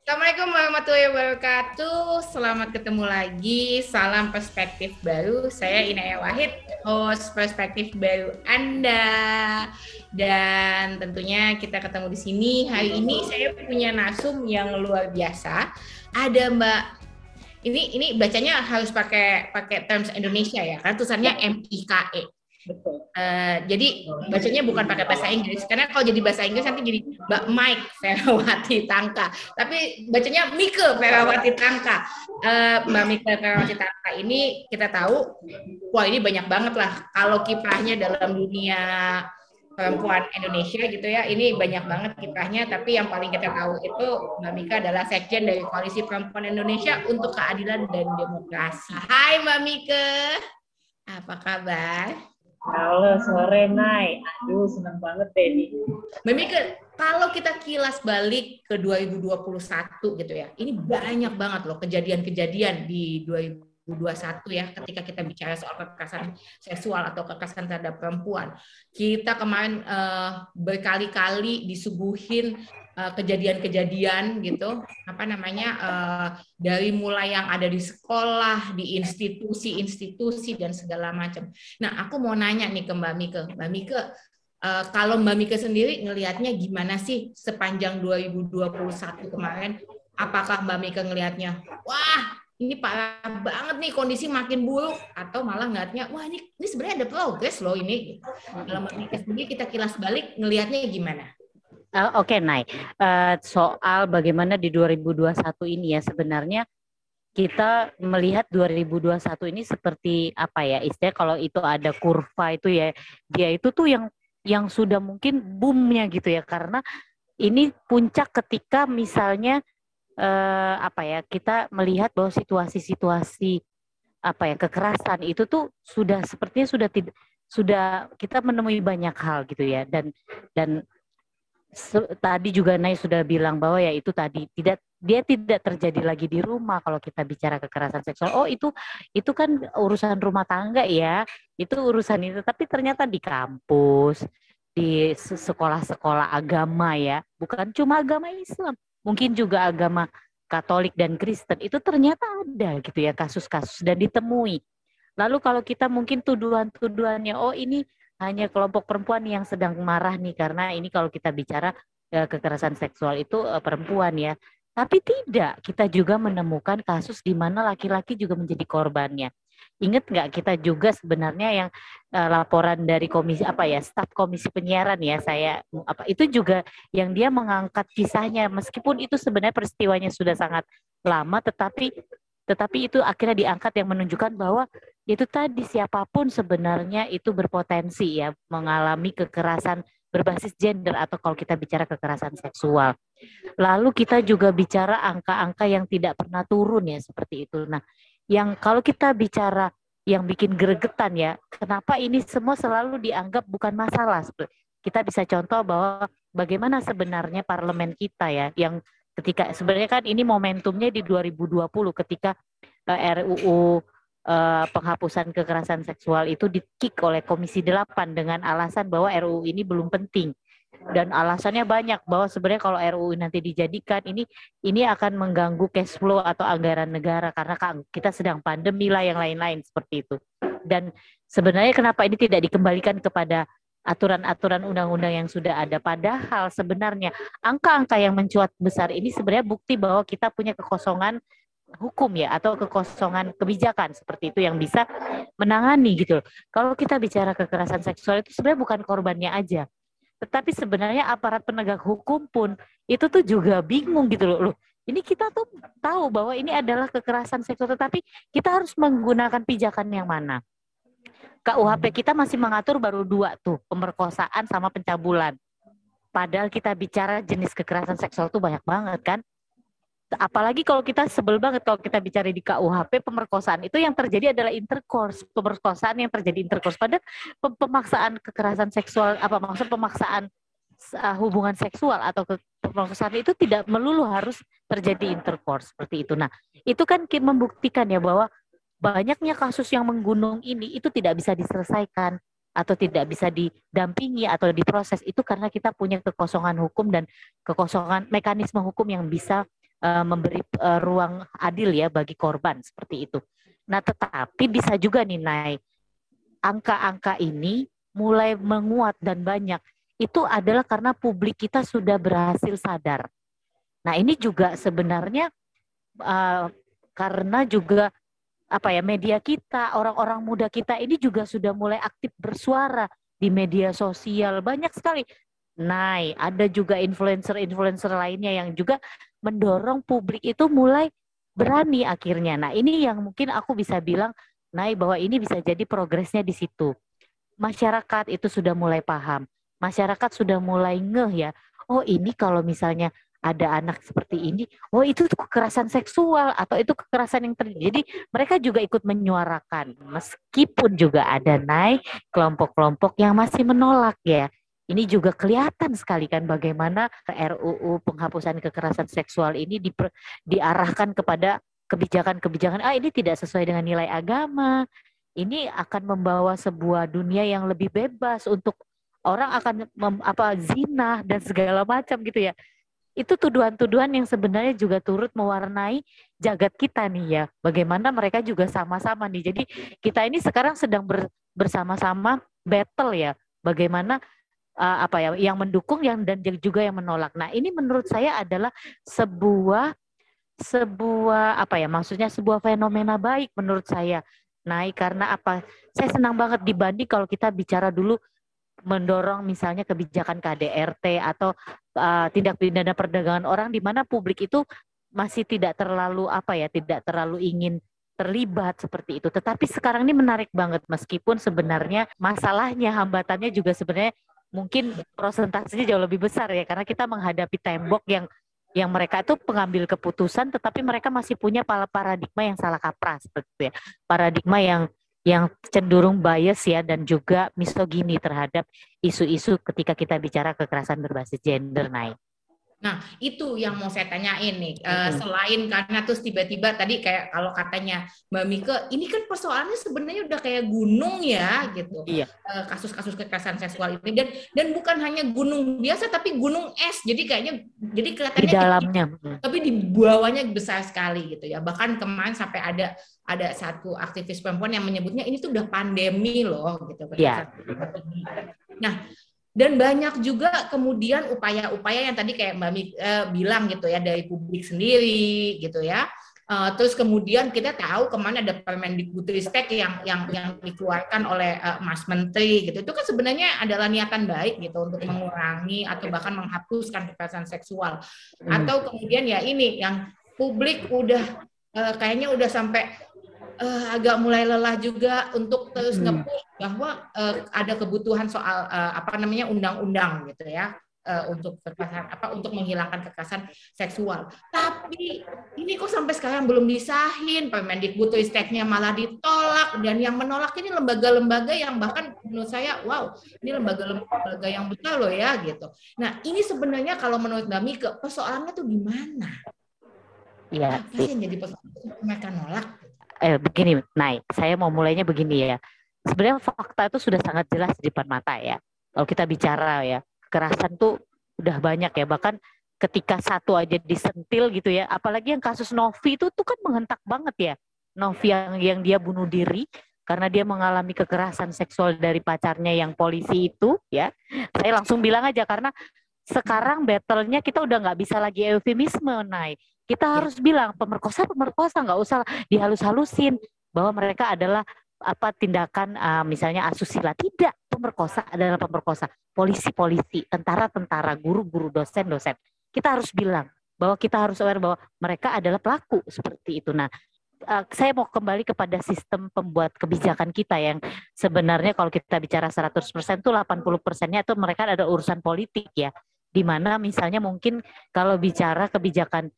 Assalamualaikum warahmatullahi wabarakatuh. Selamat ketemu lagi. Salam perspektif baru. Saya Inaya Wahid, host perspektif baru Anda. Dan tentunya kita ketemu di sini. Hari ini saya punya narsum yang luar biasa. Ada Mbak. Ini bacanya harus pakai terms Indonesia ya, kan tulisannya MIKE. Betul. Jadi bacanya bukan pakai bahasa Inggris, karena kalau jadi bahasa Inggris nanti jadi Mbak Mike Ferawati Tangka, tapi bacanya Mike Ferawati Tangka. Mbak Mike Ferawati Tangka ini kita tahu, wah ini banyak banget lah kalau kiprahnya dalam dunia perempuan Indonesia gitu ya, ini banyak banget kiprahnya, tapi yang paling kita tahu itu Mbak Mika adalah sekjen dari Koalisi Perempuan Indonesia untuk Keadilan dan Demokrasi. Hai Mbak Mika, apa kabar? Halo, sore, Nay. Aduh, senang banget deh nih. Mbak Mika, kalau kita kilas balik ke 2021 gitu ya, ini banyak banget loh kejadian-kejadian di 2021 ya, ketika kita bicara soal kekerasan seksual atau kekerasan terhadap perempuan. Kita kemarin berkali-kali disuguhin kejadian-kejadian gitu, apa namanya, dari mulai yang ada di sekolah, di institusi-institusi dan segala macam. Nah, aku mau nanya nih ke Mbak Mika. Mbak Mika, kalau Mbak Mika sendiri ngelihatnya gimana sih sepanjang 2021 kemarin? Apakah Mbak Mika ngelihatnya, wah ini parah banget nih, kondisi makin buruk, atau malah ngelihatnya, wah ini sebenarnya ada progres loh ini. Kalau Mbak Mika sendiri kita kilas balik ngelihatnya gimana? Oke, Nay. Soal bagaimana di 2021 ini ya, sebenarnya kita melihat 2021 ini seperti apa ya, istilahnya kalau itu ada kurva itu ya, dia itu tuh yang sudah mungkin boomnya gitu ya, karena ini puncak ketika misalnya apa ya, kita melihat bahwa situasi-situasi apa ya, kekerasan itu tuh sudah sepertinya sudah kita menemui banyak hal gitu ya, dan tadi juga Nay sudah bilang bahwa ya itu tadi dia tidak terjadi lagi di rumah kalau kita bicara kekerasan seksual. Oh, itu kan urusan rumah tangga ya. Itu urusan itu, tapi ternyata di kampus, di sekolah-sekolah agama ya, bukan cuma agama Islam, mungkin juga agama Katolik dan Kristen, itu ternyata ada gitu ya kasus-kasus dan ditemui. Lalu kalau kita mungkin tuduhan-tuduhannya, oh ini hanya kelompok perempuan yang sedang marah nih, karena ini kalau kita bicara kekerasan seksual itu perempuan ya. Tapi tidak, kita juga menemukan kasus di mana laki-laki juga menjadi korbannya. Ingat nggak kita juga sebenarnya yang laporan dari komisi apa ya, staf komisi penyiaran ya, saya apa itu juga yang dia mengangkat kisahnya, meskipun itu sebenarnya peristiwanya sudah sangat lama, tetapi itu akhirnya diangkat yang menunjukkan bahwa itu tadi siapapun sebenarnya itu berpotensi ya mengalami kekerasan berbasis gender, atau kalau kita bicara kekerasan seksual. Lalu kita juga bicara angka-angka yang tidak pernah turun ya seperti itu. Nah, yang kalau kita bicara yang bikin gregetan ya, kenapa ini semua selalu dianggap bukan masalah? Kita bisa contoh bahwa bagaimana sebenarnya parlemen kita ya, yang ketika sebenarnya kan ini momentumnya di 2020 ketika RUU penghapusan kekerasan seksual itu di-kick oleh Komisi 8 dengan alasan bahwa RUU ini belum penting. Dan alasannya banyak, bahwa sebenarnya kalau RUU nanti dijadikan ini akan mengganggu cash flow atau anggaran negara karena kita sedang pandemi lah, yang lain-lain seperti itu. Dan sebenarnya kenapa ini tidak dikembalikan kepada aturan-aturan undang-undang yang sudah ada, padahal sebenarnya angka-angka yang mencuat besar ini sebenarnya bukti bahwa kita punya kekosongan hukum ya, atau kekosongan kebijakan seperti itu yang bisa menangani gitu. Kalau kita bicara kekerasan seksual itu sebenarnya bukan korbannya aja, tetapi sebenarnya aparat penegak hukum pun itu tuh juga bingung gitu loh. Ini kita tuh tahu bahwa ini adalah kekerasan seksual, tetapi kita harus menggunakan pijakan yang mana. KUHP kita masih mengatur baru 2 tuh, pemerkosaan sama pencabulan. Padahal kita bicara jenis kekerasan seksual tuh banyak banget kan. Apalagi kalau kita sebel banget kalau kita bicara di KUHP, pemerkosaan itu yang terjadi adalah intercourse, pemerkosaan yang terjadi intercourse. Padahal pemaksaan kekerasan seksual, apa maksud pemaksaan hubungan seksual atau pemerkosaan itu tidak melulu harus terjadi intercourse seperti itu. Nah, itu kan membuktikan ya bahwa banyaknya kasus yang menggunung ini itu tidak bisa diselesaikan atau tidak bisa didampingi atau diproses, itu karena kita punya kekosongan hukum dan kekosongan mekanisme hukum yang bisa memberi ruang adil ya bagi korban seperti itu. Nah, tetapi bisa juga nih naik angka-angka ini mulai menguat dan banyak. Itu adalah karena publik kita sudah berhasil sadar. Nah, ini juga sebenarnya karena juga media kita, orang-orang muda kita ini juga sudah mulai aktif bersuara di media sosial, banyak sekali. Nah, ada juga influencer-influencer lainnya yang juga mendorong publik itu mulai berani akhirnya. Nah, ini yang mungkin aku bisa bilang, bahwa ini bisa jadi progresnya di situ. Masyarakat itu sudah mulai paham, masyarakat sudah mulai ngeh ya. Oh, ini kalau misalnya ada anak seperti ini, oh itu kekerasan seksual atau itu kekerasan yang terjadi. Jadi mereka juga ikut menyuarakan, meskipun juga ada kelompok-kelompok yang masih menolak ya. Ini juga kelihatan sekali kan bagaimana RUU penghapusan kekerasan seksual ini diarahkan kepada kebijakan-kebijakan, ini tidak sesuai dengan nilai agama. Ini akan membawa sebuah dunia yang lebih bebas untuk orang akan zina dan segala macam gitu ya. Itu tuduhan-tuduhan yang sebenarnya juga turut mewarnai jagat kita nih ya. Bagaimana mereka juga sama-sama nih. Jadi kita ini sekarang sedang bersama-sama battle ya. Bagaimana yang mendukung dan juga yang menolak. Nah, ini menurut saya adalah sebuah maksudnya sebuah fenomena baik menurut saya. Karena saya senang banget dibanding kalau kita bicara dulu mendorong misalnya kebijakan KDRT atau tindak pidana perdagangan orang di mana publik itu masih tidak terlalu ingin terlibat seperti itu. Tetapi sekarang ini menarik banget meskipun sebenarnya masalahnya, hambatannya juga sebenarnya mungkin prosentasenya jauh lebih besar ya, karena kita menghadapi tembok yang mereka itu pengambil keputusan, tetapi mereka masih punya paradigma yang salah kaprah seperti itu ya. Paradigma yang cenderung bias ya, dan juga misogini terhadap isu-isu ketika kita bicara kekerasan berbasis gender. Nah, itu yang mau saya tanyain nih. Selain karena terus tiba-tiba tadi kayak kalau katanya Mbak Mika, ini kan persoalannya sebenarnya udah kayak gunung ya gitu. Iya. Kasus-kasus kekerasan seksual ini dan bukan hanya gunung biasa tapi gunung es. Jadi kelihatannya di dalamnya, tapi di bawahnya besar sekali gitu ya. Bahkan kemarin sampai ada satu aktivis perempuan yang menyebutnya ini tuh udah pandemi loh gitu. Iya. Nah, dan banyak juga kemudian upaya-upaya yang tadi kayak Mbak Mik bilang gitu ya, dari publik sendiri gitu ya. Terus kemudian kita tahu kemana ada Permendikbudristek yang dikeluarkan oleh Mas Menteri gitu. Itu kan sebenarnya adalah niatan baik gitu untuk mengurangi atau bahkan menghapuskan kekerasan seksual. Atau kemudian ya ini yang publik udah kayaknya udah sampai agak mulai lelah juga untuk terus nge-push bahwa ada kebutuhan soal undang-undang gitu ya, untuk untuk menghilangkan kekerasan seksual. Tapi ini kok sampai sekarang belum disahin, Permendikbudristeknya malah ditolak, dan yang menolak ini lembaga-lembaga yang bahkan menurut saya wow, ini lembaga-lembaga yang besar loh ya gitu. Nah, ini sebenarnya kalau menurut Mbak Mika persoalannya tuh di mana? Iya, apa sih yang jadi persoalan mereka nolak? Begini, saya mau mulainya begini ya. Sebenarnya fakta itu sudah sangat jelas di depan mata ya. Kalau kita bicara ya, kekerasan tuh udah banyak ya. Bahkan ketika satu aja disentil gitu ya, apalagi yang kasus Novi itu tuh kan menghentak banget ya. Novi yang dia bunuh diri karena dia mengalami kekerasan seksual dari pacarnya yang polisi itu ya. Saya langsung bilang aja, karena sekarang battle-nya kita udah nggak bisa lagi eufemisme, kita harus bilang pemerkosa nggak usah dihalus-halusin bahwa mereka adalah tindakan misalnya asusila. Tidak, pemerkosa adalah pemerkosa. Polisi, tentara, guru, dosen. Kita harus bilang bahwa kita harus aware bahwa mereka adalah pelaku seperti itu. Nah, saya mau kembali kepada sistem pembuat kebijakan kita yang sebenarnya kalau kita bicara 100% itu 80%-nya itu mereka ada urusan politik ya. Di mana misalnya mungkin kalau bicara kebijakan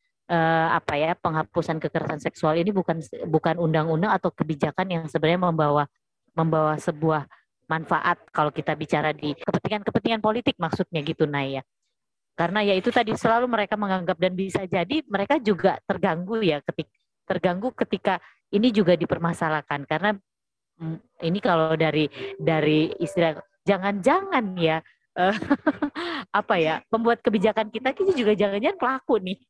penghapusan kekerasan seksual ini bukan undang-undang atau kebijakan yang sebenarnya membawa sebuah manfaat kalau kita bicara di kepentingan politik maksudnya gitu ya. Karena ya itu tadi selalu mereka menganggap, dan bisa jadi mereka juga terganggu ketika ini juga dipermasalahkan, karena ini kalau dari istilah jangan-jangan ya pembuat kebijakan kita juga jangan-jangan pelaku nih.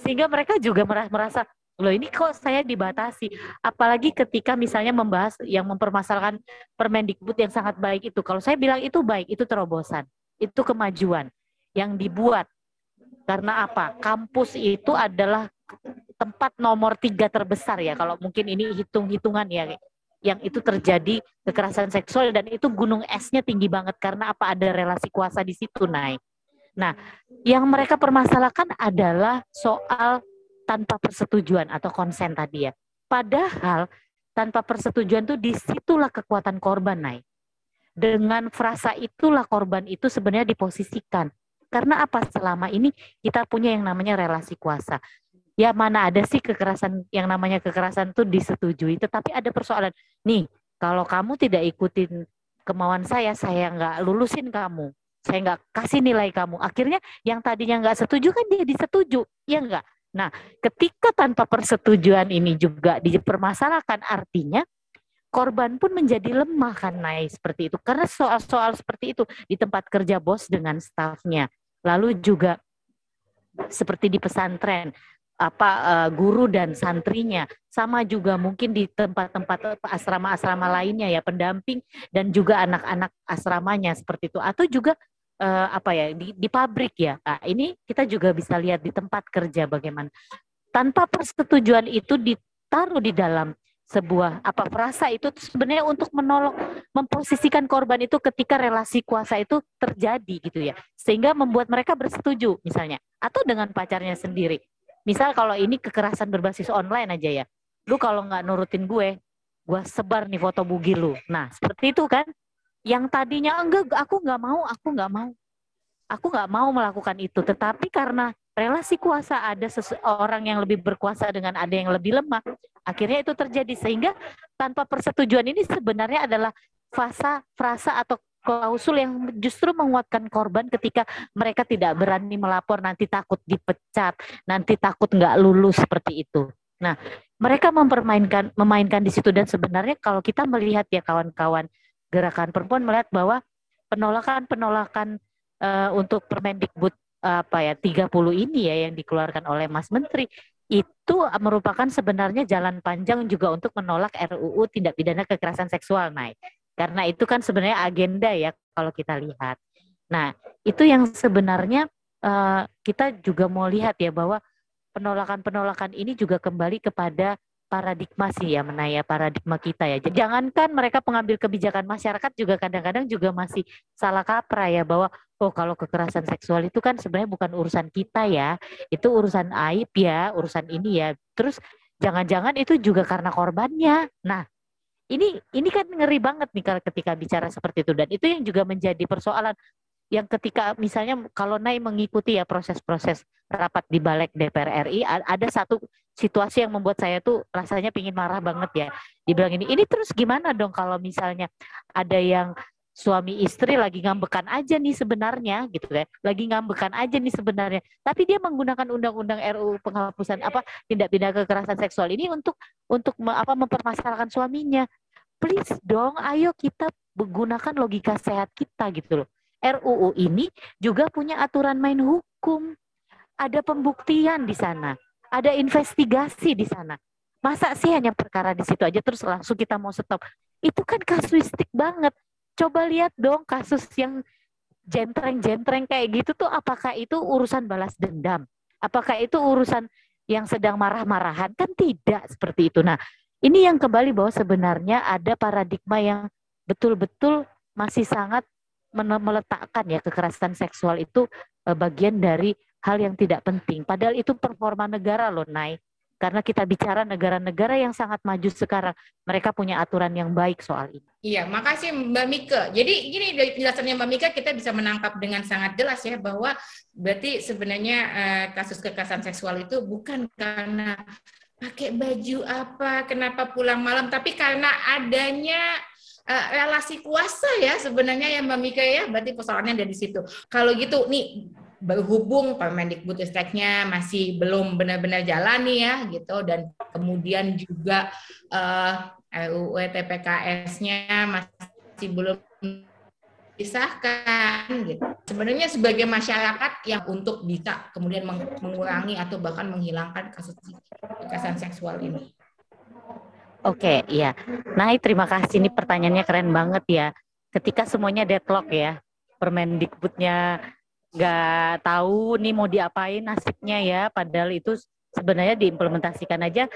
Sehingga mereka juga merasa, loh ini kok saya dibatasi. Apalagi ketika misalnya membahas yang mempermasalahkan Permendikbud yang sangat baik itu. Kalau saya bilang itu baik, itu terobosan. Itu kemajuan yang dibuat. Karena apa? Kampus itu adalah tempat nomor 3 terbesar ya. Kalau mungkin ini hitung-hitungan ya. Yang itu terjadi kekerasan seksual dan itu gunung esnya tinggi banget. Karena apa? Ada relasi kuasa di situ naik. Nah, yang mereka permasalahkan adalah soal tanpa persetujuan atau konsen tadi ya. Padahal tanpa persetujuan tuh disitulah kekuatan korban naik. Dengan frasa itulah korban itu sebenarnya diposisikan. Karena apa? Selama ini kita punya yang namanya relasi kuasa. Ya mana ada sih kekerasan, yang namanya kekerasan tuh disetujui. Tetapi ada persoalan. Nih, kalau kamu tidak ikutin kemauan saya nggak lulusin kamu. Saya nggak kasih nilai kamu. Akhirnya yang tadinya nggak setuju kan dia disetuju. Ya nggak? Nah, ketika tanpa persetujuan ini juga dipermasalahkan, artinya korban pun menjadi lemah kan naik seperti itu. Karena soal-soal seperti itu di tempat kerja bos dengan stafnya. Lalu juga seperti di pesantren, guru dan santrinya, sama juga mungkin di tempat-tempat asrama-asrama lainnya ya, pendamping dan juga anak-anak asramanya seperti itu, atau juga di pabrik ya. Nah, ini kita juga bisa lihat di tempat kerja bagaimana tanpa persetujuan itu ditaruh di dalam sebuah frasa itu sebenarnya untuk menolong memposisikan korban itu ketika relasi kuasa itu terjadi gitu ya, sehingga membuat mereka bersetuju misalnya, atau dengan pacarnya sendiri. Misal kalau ini kekerasan berbasis online aja ya, lu kalau nggak nurutin gue sebar nih foto bugil lu. Nah seperti itu kan, yang tadinya enggak, aku nggak mau melakukan itu, tetapi karena relasi kuasa ada seseorang yang lebih berkuasa dengan ada yang lebih lemah, akhirnya itu terjadi. Sehingga tanpa persetujuan ini sebenarnya adalah frasa atau klausul yang justru menguatkan korban ketika mereka tidak berani melapor, nanti takut dipecat, nanti takut nggak lulus seperti itu. Nah, mereka memainkan di situ. Dan sebenarnya kalau kita melihat ya kawan-kawan gerakan perempuan melihat bahwa penolakan untuk Permendikbud 30 ini ya yang dikeluarkan oleh Mas Menteri itu merupakan sebenarnya jalan panjang juga untuk menolak RUU tindak pidana kekerasan seksual naik. Karena itu kan sebenarnya agenda ya kalau kita lihat. Nah, itu yang sebenarnya kita juga mau lihat ya, bahwa penolakan-penolakan ini juga kembali kepada paradigma sih ya, menaya paradigma kita ya. Jangankan mereka pengambil kebijakan, masyarakat juga kadang-kadang juga masih salah kaprah ya, bahwa oh kalau kekerasan seksual itu kan sebenarnya bukan urusan kita ya, itu urusan aib ya, urusan ini ya. Terus jangan-jangan itu juga karena korbannya. Nah, ini kan ngeri banget nih kalau ketika bicara seperti itu, dan itu yang juga menjadi persoalan yang ketika misalnya kalau Nay mengikuti ya proses-proses rapat di Balik DPR RI, ada satu situasi yang membuat saya tuh rasanya pingin marah banget ya. Dibilang ini terus gimana dong kalau misalnya ada yang suami istri lagi ngambekan aja nih sebenarnya gitu kan, lagi ngambekan aja nih sebenarnya, tapi dia menggunakan undang-undang RUU penghapusan tindak pidana kekerasan seksual ini untuk mempermasalahkan suaminya. Please dong, ayo kita menggunakan logika sehat kita gitu loh. RUU ini juga punya aturan main hukum. Ada pembuktian di sana, ada investigasi di sana. Masa sih hanya perkara di situ aja terus langsung kita mau stop? Itu kan kasuistik banget. Coba lihat dong kasus yang jentreng-jentreng kayak gitu tuh, apakah itu urusan balas dendam? Apakah itu urusan yang sedang marah-marahan? Kan tidak seperti itu. Nah, ini yang kembali bahwa sebenarnya ada paradigma yang betul-betul masih sangat meletakkan ya kekerasan seksual itu bagian dari hal yang tidak penting. Padahal itu performa negara loh, Nay. Karena kita bicara negara-negara yang sangat maju sekarang, mereka punya aturan yang baik soal ini. Iya, makasih Mbak Mika. Jadi gini, dari penjelasannya Mbak Mika kita bisa menangkap dengan sangat jelas ya, bahwa berarti sebenarnya kasus kekerasan seksual itu bukan karena pakai baju apa, kenapa pulang malam, tapi karena adanya relasi kuasa ya sebenarnya ya Mbak Mika ya. Berarti persoalannya ada di situ. Kalau gitu nih, berhubung Permendikbudristeknya masih belum benar-benar jalan nih ya gitu, dan kemudian juga RUU TPKS-nya masih belum disahkan gitu. sebenarnya sebagai masyarakat yang untuk bisa kemudian mengurangi atau bahkan menghilangkan kasus kekerasan seksual ini? Oke, iya. Nah, terima kasih. Ini pertanyaannya keren banget ya. Ketika semuanya deadlock ya, Permendikbudnya nggak tahu nih mau diapain nasibnya ya, padahal itu sebenarnya diimplementasikan aja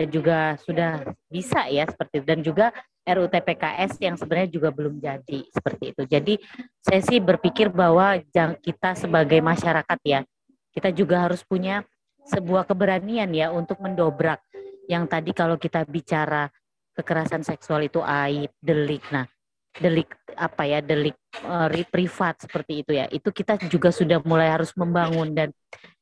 juga sudah bisa ya seperti itu. Dan juga RUU TPKS yang sebenarnya juga belum jadi seperti itu. Jadi saya sih berpikir bahwa kita sebagai masyarakat ya, kita juga harus punya sebuah keberanian ya untuk mendobrak yang tadi kalau kita bicara kekerasan seksual itu aib, delik. Nah, delik apa ya, delik privat seperti itu ya. Itu kita juga sudah mulai harus membangun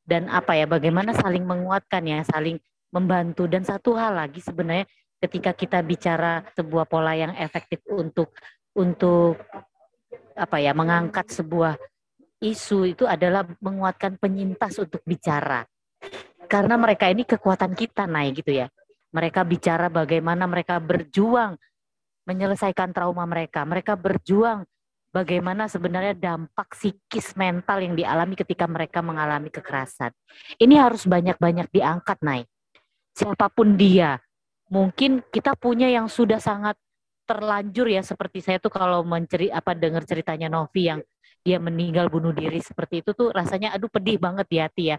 dan apa ya, bagaimana saling menguatkan ya, saling membantu. Dan satu hal lagi sebenarnya ketika kita bicara sebuah pola yang efektif untuk apa ya, mengangkat sebuah isu itu adalah menguatkan penyintas untuk bicara. Karena mereka ini kekuatan kita naik gitu ya. Mereka bicara bagaimana mereka berjuang menyelesaikan trauma mereka. Mereka berjuang bagaimana sebenarnya dampak psikis mental yang dialami ketika mereka mengalami kekerasan. Ini harus banyak-banyak diangkat, Nay. Siapapun dia. Mungkin kita punya yang sudah sangat terlanjur ya, seperti saya tuh kalau dengar ceritanya Novi yang dia meninggal bunuh diri seperti itu tuh rasanya aduh pedih banget di hati ya.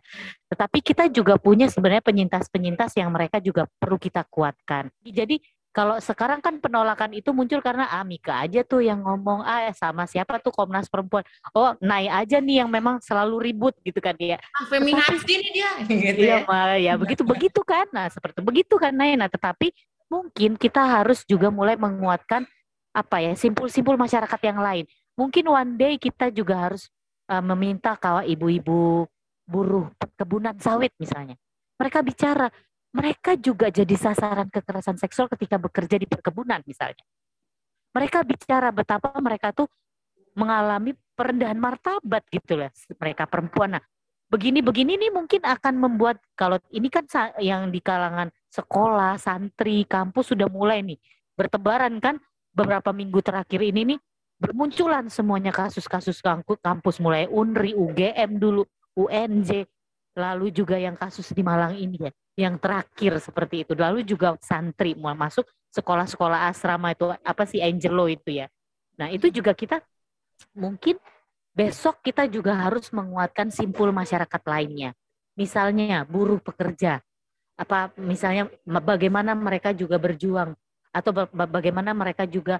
Tetapi kita juga punya sebenarnya penyintas-penyintas yang mereka juga perlu kita kuatkan. Jadi kalau sekarang kan penolakan itu muncul karena Mika aja tuh yang ngomong sama siapa tuh Komnas Perempuan. Oh, Nay aja nih yang memang selalu ribut gitu kan ya. Feminis ini dia gitu iya, ya. ya begitu kan. Nah, seperti begitu kan Nay. Nah, tetapi mungkin kita harus juga mulai menguatkan apa ya, simpul-simpul masyarakat yang lain. Mungkin one day kita juga harus meminta kawan ibu-ibu buruh perkebunan sawit misalnya. Mereka bicara, mereka juga jadi sasaran kekerasan seksual ketika bekerja di perkebunan misalnya. Mereka bicara betapa mereka tuh mengalami perendahan martabat gitu lah, mereka perempuan. Nah, begini-begini nih mungkin akan membuat, kalau ini kan yang di kalangan sekolah, santri, kampus sudah mulai nih bertebaran kan, beberapa minggu terakhir ini nih bermunculan semuanya kasus-kasus kampus, mulai UNRI, UGM dulu, UNJ, lalu juga yang kasus di Malang ini ya, yang terakhir seperti itu. Lalu juga santri mau masuk sekolah-sekolah asrama itu apa sih, Angelo itu ya. Nah, itu juga kita mungkin besok kita juga harus menguatkan simpul masyarakat lainnya. Misalnya buruh pekerja, apa misalnya bagaimana mereka juga berjuang atau bagaimana mereka juga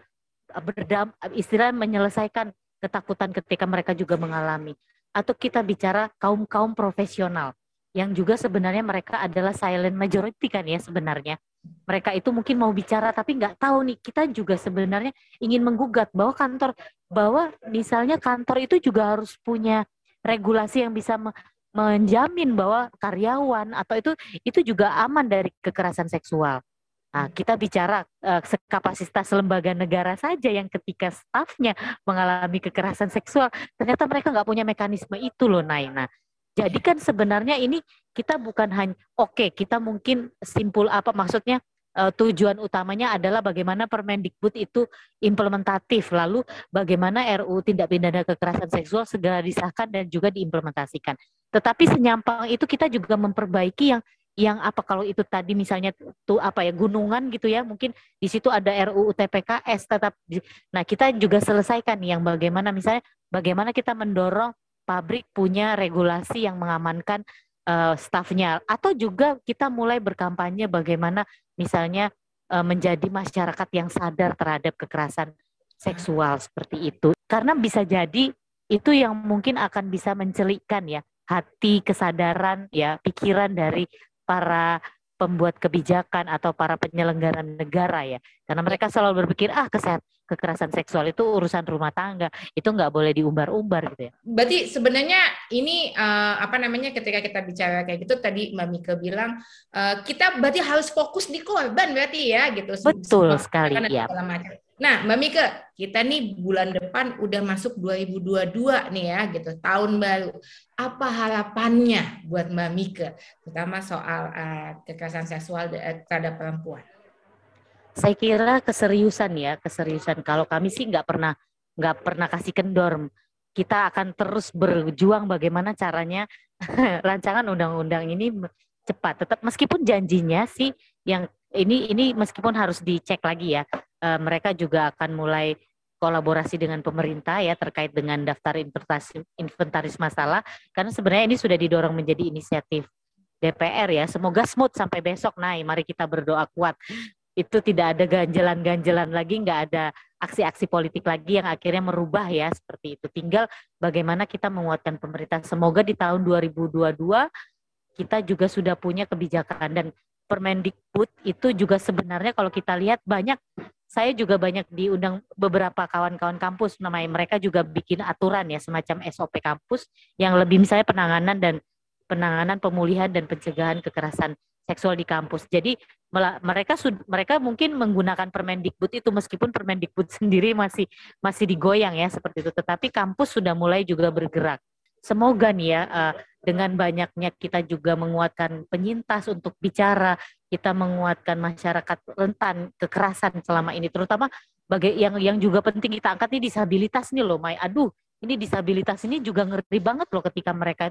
istilah menyelesaikan ketakutan ketika mereka juga mengalami. Atau kita bicara kaum-kaum profesional yang juga sebenarnya mereka adalah silent majority kan ya sebenarnya. Mereka itu mungkin mau bicara tapi nggak tahu nih, kita juga sebenarnya ingin menggugat bahwa misalnya kantor itu juga harus punya regulasi yang bisa menjamin bahwa karyawan atau itu juga aman dari kekerasan seksual. Nah, kita bicara kapasitas lembaga negara saja yang ketika stafnya mengalami kekerasan seksual, ternyata mereka nggak punya mekanisme itu loh, Nay. Nah, jadi kan sebenarnya ini kita bukan hanya, kita mungkin simpul apa maksudnya, tujuan utamanya adalah bagaimana Permendikbud itu implementatif, lalu bagaimana RUU tindak pidana kekerasan seksual segera disahkan dan juga diimplementasikan. Tetapi senyampang itu kita juga memperbaiki yang apa, kalau itu tadi misalnya tuh apa ya, gunungan gitu ya, mungkin di situ ada RUU TPKS nah kita juga selesaikan yang bagaimana misalnya bagaimana kita mendorong pabrik punya regulasi yang mengamankan stafnya, atau juga kita mulai berkampanye bagaimana misalnya menjadi masyarakat yang sadar terhadap kekerasan seksual seperti itu, karena bisa jadi itu yang mungkin akan bisa mencelikkan ya hati, kesadaran ya, pikiran dari para pembuat kebijakan atau para penyelenggara negara ya, karena mereka selalu berpikir kekerasan seksual itu urusan rumah tangga, itu nggak boleh diumbar-umbar gitu ya. Berarti sebenarnya ini ketika kita bicara kayak gitu tadi Mbak Mika bilang kita berarti harus fokus di korban berarti ya gitu. Betul sekali ya. Nah, Mbak Mika, kita nih bulan depan udah masuk 2022 nih ya gitu, tahun baru. Apa harapannya buat Mbak Mika, terutama soal kekerasan seksual terhadap perempuan? Saya kira keseriusan. Kalau kami sih nggak pernah kasih kendor kita akan terus berjuang bagaimana caranya rancangan undang-undang ini cepat. Tetap meskipun janjinya sih yang ini meskipun harus dicek lagi ya, mereka juga akan mulai kolaborasi dengan pemerintah ya terkait dengan daftar inventaris masalah, karena sebenarnya ini sudah didorong menjadi inisiatif DPR ya. Semoga smooth sampai besok. Nah, mari kita berdoa kuat. Itu tidak ada ganjelan-ganjelan lagi, nggak ada aksi-aksi politik lagi yang akhirnya merubah ya seperti itu. Tinggal bagaimana kita menguatkan pemerintah. Semoga di tahun 2022 kita juga sudah punya kebijakan, dan Permendikbud itu juga sebenarnya kalau kita lihat saya juga banyak diundang beberapa kawan-kawan kampus, namanya mereka juga bikin aturan ya semacam SOP kampus yang lebih misalnya penanganan pemulihan dan pencegahan kekerasan seksual di kampus. Jadi mereka mungkin menggunakan Permendikbud itu meskipun Permendikbud sendiri masih digoyang ya seperti itu, tetapi kampus sudah mulai juga bergerak. Semoga nih ya dengan banyaknya kita juga menguatkan penyintas untuk bicara, kita menguatkan masyarakat rentan kekerasan selama ini, terutama yang juga penting kita angkat nih disabilitas nih loh, Mai. Aduh, ini disabilitas ini juga ngeri banget loh ketika mereka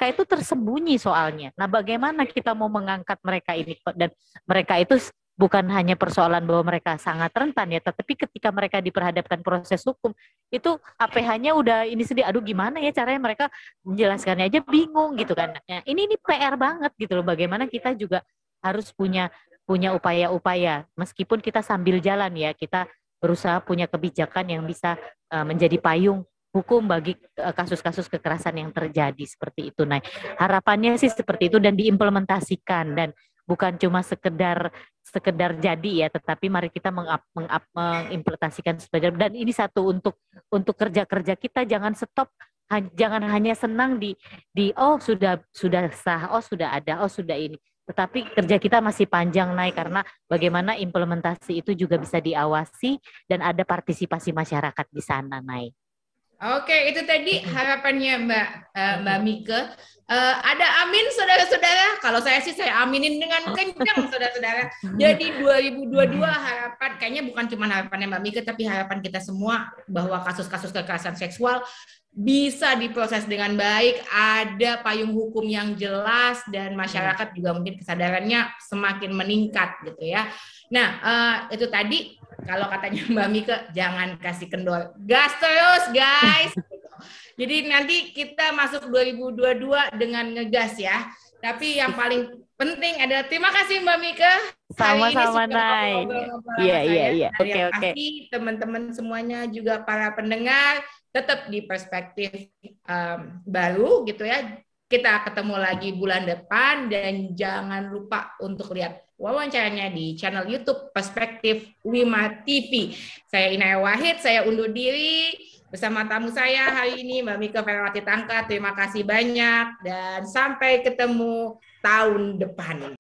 itu tersembunyi soalnya. Nah, bagaimana kita mau mengangkat mereka ini, dan mereka itu bukan hanya persoalan bahwa mereka sangat rentan ya, tetapi ketika mereka diperhadapkan proses hukum, itu APH-nya udah ini sedih, aduh gimana ya caranya mereka menjelaskannya aja bingung gitu kan. Nah, ini PR banget gitu loh, bagaimana kita juga harus punya upaya-upaya, meskipun kita sambil jalan ya, kita berusaha punya kebijakan yang bisa menjadi payung hukum bagi kasus-kasus kekerasan yang terjadi seperti itu. Nah, harapannya sih seperti itu dan diimplementasikan, dan bukan cuma sekedar jadi ya, tetapi mari kita mengimplementasikan sebagai, dan ini satu untuk kerja-kerja kita jangan stop, jangan hanya senang di oh sudah sah, oh sudah ada, oh sudah ini, tetapi kerja kita masih panjang karena bagaimana implementasi itu juga bisa diawasi dan ada partisipasi masyarakat di sana Oke, itu tadi harapannya Mbak Mike. Ada amin saudara-saudara. Kalau saya sih saya aminin dengan kencang saudara-saudara. Jadi 2022 harapan, kayaknya bukan cuma harapannya Mbak Mike, tapi harapan kita semua bahwa kasus-kasus kekerasan seksual bisa diproses dengan baik, ada payung hukum yang jelas, dan masyarakat juga mungkin kesadarannya semakin meningkat gitu ya. Nah, itu tadi kalau katanya Mbak Mike, jangan kasih kendor, gas terus guys. Jadi nanti kita masuk 2022 dengan ngegas ya. Tapi yang paling penting adalah terima kasih Mbak Mike. Sama-sama Nay. Iya. Oke. Teman-teman semuanya juga para pendengar tetap di perspektif baru gitu ya. Kita ketemu lagi bulan depan, dan jangan lupa untuk lihat wawancaranya di channel YouTube Perspektif Wima TV. Saya Inaya Wahid, saya undur diri bersama tamu saya hari ini Mbak Mike Ferawati Tangka. Terima kasih banyak dan sampai ketemu tahun depan.